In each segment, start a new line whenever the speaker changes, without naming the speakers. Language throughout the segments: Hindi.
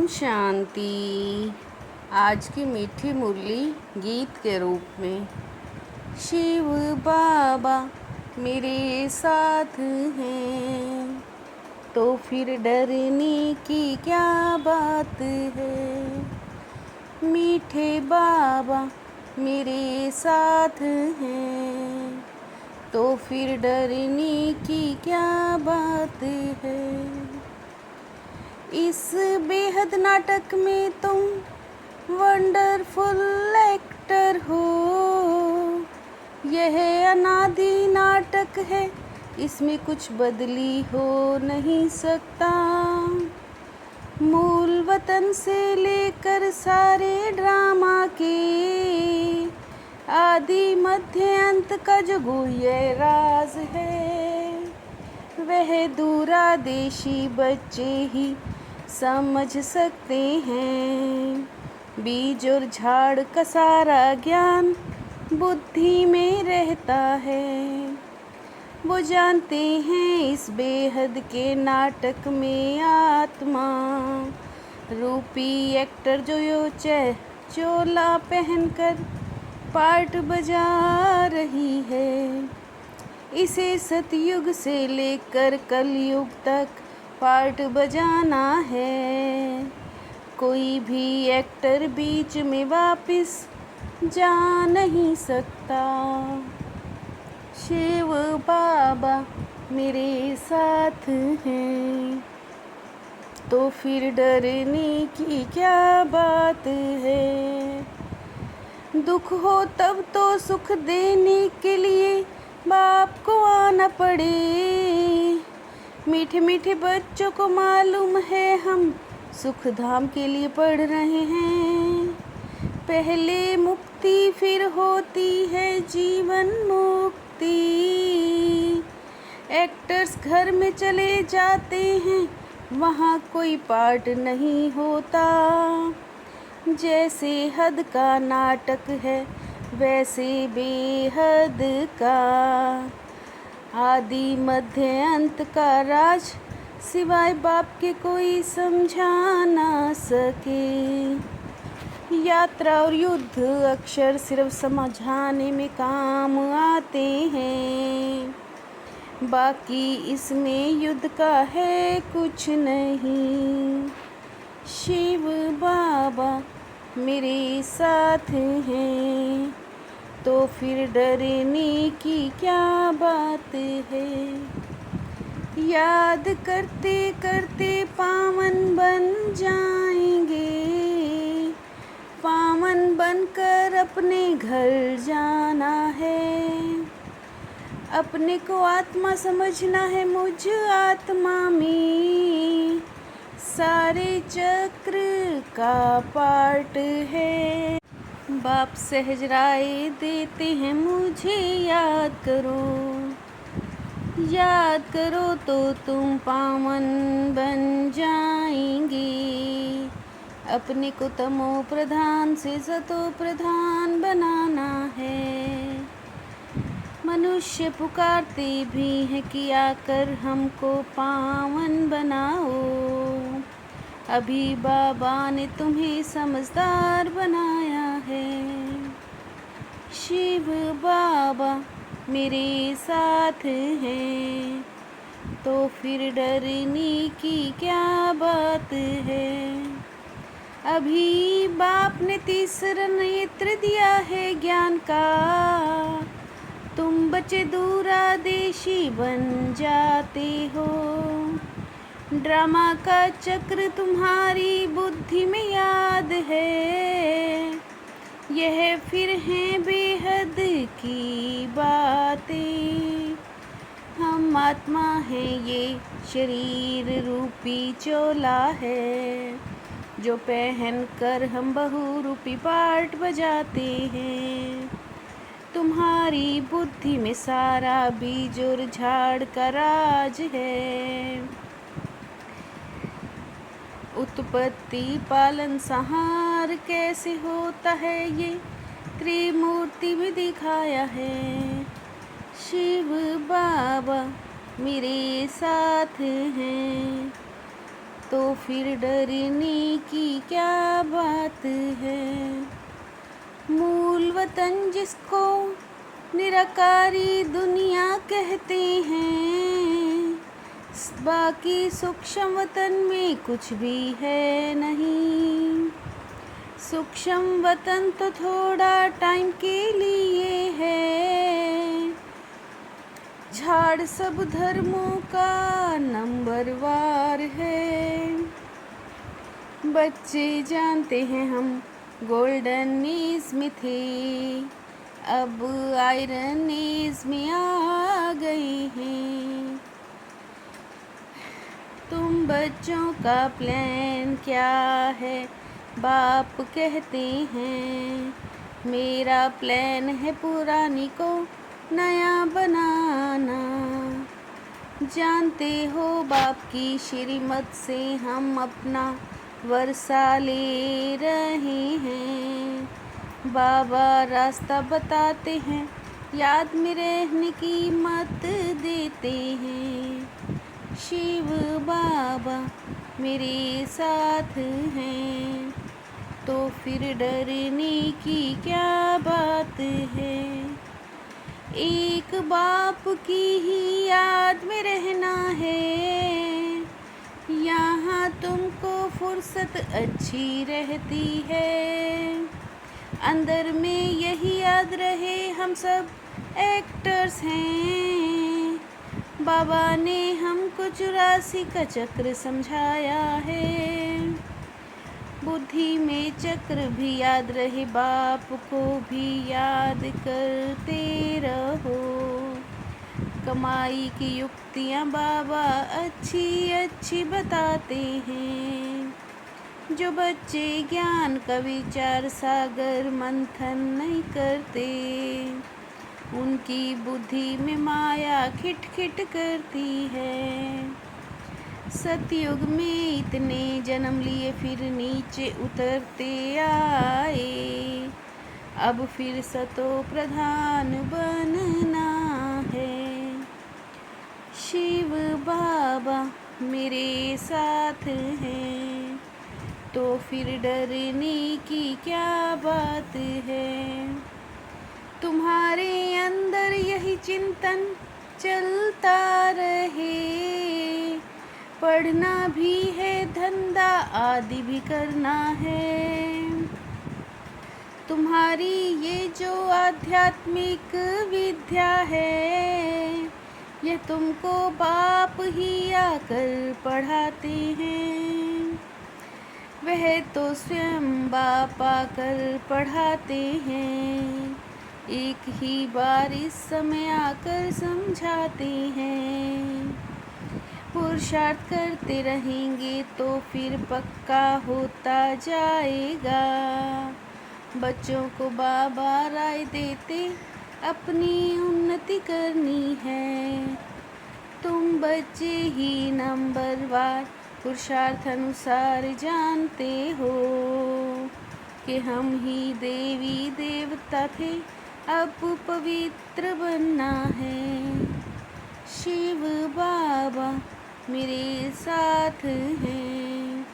शांति। आज की मीठी मुरली गीत के रूप में। शिव बाबा मेरे साथ हैं तो फिर डरने की क्या बात है। मीठे बाबा मेरे साथ हैं तो फिर डरने की क्या बात है। इस बेहद नाटक में तुम वंडरफुल एक्टर हो। यह अनादि नाटक है, इसमें कुछ बदली हो नहीं सकता। मूल वतन से लेकर सारे ड्रामा के आदि मध्य अंत का जो गुह्य राज है, वह दूरादेशी बच्चे ही समझ सकते हैं। बीज और झाड़ का सारा ज्ञान बुद्धि में रहता है। वो जानते हैं इस बेहद के नाटक में आत्मा रूपी एक्टर जो चोला पहनकर पार्ट बजा रही है। इसे सतयुग से लेकर कलयुग तक पार्ट बजाना है। कोई भी एक्टर बीच में वापस जा नहीं सकता। शिव बाबा मेरे साथ हैं तो फिर डरने की क्या बात है। दुख हो तब तो सुख देने के लिए बाप को आना पड़े। मीठे मीठे बच्चों को मालूम है हम सुख धाम के लिए पढ़ रहे हैं। पहले मुक्ति फिर होती है जीवन मुक्ति। एक्टर्स घर में चले जाते हैं, वहाँ कोई पार्ट नहीं होता। जैसे हद का नाटक है वैसे बेहद का आदि मध्य अंत का राज सिवाय बाप के कोई समझा ना सके। यात्रा और युद्ध अक्षर सिर्फ समझाने में काम आते हैं, बाकी इसमें युद्ध का है कुछ नहीं। शिव बाबा मेरे साथ हैं तो फिर डरने की क्या बात है। याद करते करते पावन बन जाएंगे। पावन बनकर अपने घर जाना है। अपने को आत्मा समझना है, मुझ आत्मा में सारे चक्र का पार्ट है। बाप सहज राय देते हैं मुझे याद करो तो तुम पावन बन जाएंगे। अपने को तमो प्रधान से सतो प्रधान बनाना है। मनुष्य पुकारते भी हैं कि आकर हमको पावन बनाओ। अभी बाबा ने तुम्हें समझदार बनाया है। शिव बाबा मेरे साथ हैं तो फिर डरने की क्या बात है। अभी बाप ने तीसरा नेत्र दिया है ज्ञान का। तुम बच्चे दूरादेशी बन जाते हो। ड्रामा का चक्र तुम्हारी बुद्धि में याद है। यह फिर है बेहद की बातें। हम आत्मा हैं, ये शरीर रूपी चोला है जो पहन कर हम बहुरूपी पार्ट बजाते हैं। तुम्हारी बुद्धि में सारा बीज और झाड़ का राज है। उत्पत्ति पालन संहार कैसे होता है ये त्रिमूर्ति में दिखाया है। शिव बाबा मेरे साथ हैं तो फिर डरने की क्या बात है। मूल वतन जिसको निराकारी दुनिया कहते हैं, बाकी सूक्ष्म वतन में कुछ भी है नहीं। सूक्ष्म वतन तो थोड़ा टाइम के लिए है, झाड़ सब धर्मों का नंबरवार है। बच्चे जानते हैं हम गोल्डन एज में थे, अब आयरन एज में आ गए हैं। तुम बच्चों का प्लान क्या है, बाप कहते हैं। मेरा प्लान है पुरानी को नया बनाना। जानते हो बाप की श्रीमत से हम अपना वर्षा ले रहे हैं। बाबा रास्ता बताते हैं, याद में रहने की मत देते हैं। शिव बाबा मेरे साथ हैं, तो फिर डरने की क्या बात है। एक बाप की ही याद में रहना है, यहाँ तुमको फुर्सत अच्छी रहती है। अंदर में यही याद रहे हम सब एक्टर्स हैं। बाबा ने हमको 84 का चक्र समझाया है। बुद्धि में चक्र भी याद रहे, बाप को भी याद करते रहो। कमाई की युक्तियाँ बाबा अच्छी अच्छी बताते हैं। जो बच्चे ज्ञान का विचार सागर मंथन नहीं करते, उनकी बुद्धि में माया खिटखिट करती है। सतयुग में इतने जन्म लिए फिर नीचे उतरते आए, अब फिर सतो प्रधान बनना है। शिव बाबा मेरे साथ हैं, तो फिर डरने की क्या बात है। तुम्हारे अंदर यही चिंतन चलता रहे, पढ़ना भी है, धंधा आदि भी करना है। तुम्हारी ये जो आध्यात्मिक विद्या है, यह तुमको बाप ही आकर पढ़ाते हैं। वह तो स्वयं बाप आकर पढ़ाते हैं, एक ही बार इस समय आकर समझाते हैं। पुरुषार्थ करते रहेंगे तो फिर पक्का होता जाएगा। बच्चों को बाबा राय देते अपनी उन्नति करनी है। तुम बच्चे ही नंबरवार पुरुषार्थ अनुसार जानते हो कि हम ही देवी देवता थे, अब पवित्र बनना है। शिव बाबा मेरे साथ हैं,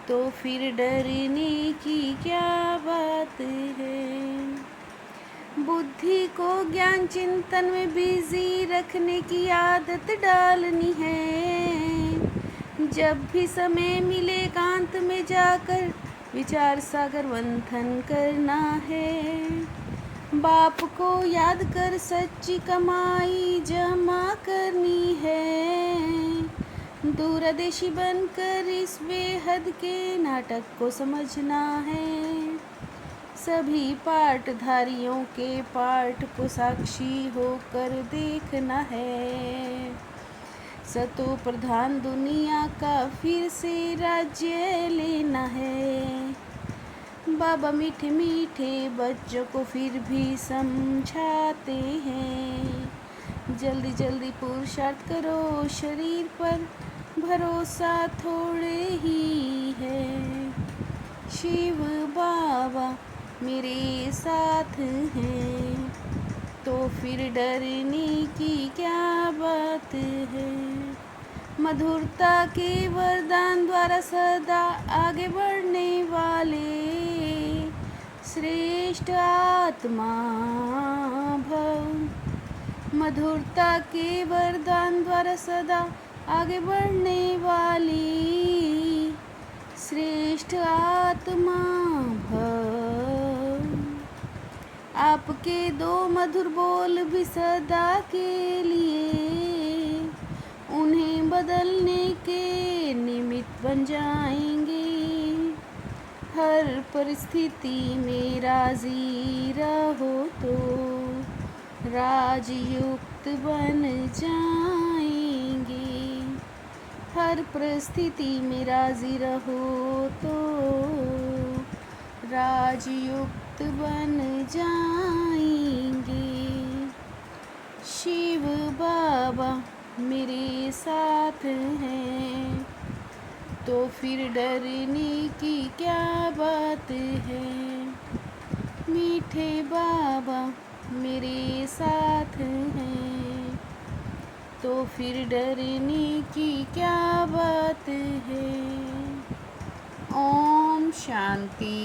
तो फिर डरने की क्या बात है। बुद्धि को ज्ञान चिंतन में बिजी रखने की आदत डालनी है। जब भी समय मिले एकांत में जाकर विचार सागर मंथन करना है। बाप को याद कर सच्ची कमाई जमा करनी है। दूरदेशी बनकर इस बेहद के नाटक को समझना है। सभी पाठधारियों के पाठ को साक्षी होकर देखना है। सतो प्रधान दुनिया का फिर से राज्य लेना है। बाबा मीठे मीठे बच्चों को फिर भी समझाते हैं। जल्दी जल्दी पुरुषार्थ करो, शरीर पर भरोसा थोड़े ही है। शिव बाबा मेरे साथ हैं, तो फिर डरने की क्या बात है। मधुरता के वरदान द्वारा सदा आगे बढ़ने वाले श्रेष्ठ आत्मा भव। मधुरता के वरदान द्वारा सदा आगे बढ़ने वाली श्रेष्ठ आत्मा भव। आपके दो मधुर बोल भी सदा के लिए उन्हें बदलने के निमित्त बन जाएंगे। हर परिस्थिति में राजी रहो तो राजयुक्त बन जाएंगे। हर परिस्थिति में राजी रहो तो राजयुक्त बन जाएंगे। शिव बाबा मेरे साथ हैं तो फिर डरने की क्या बात है। मीठे बाबा मेरे साथ हैं तो फिर डरने की क्या बात है। ओम शांति।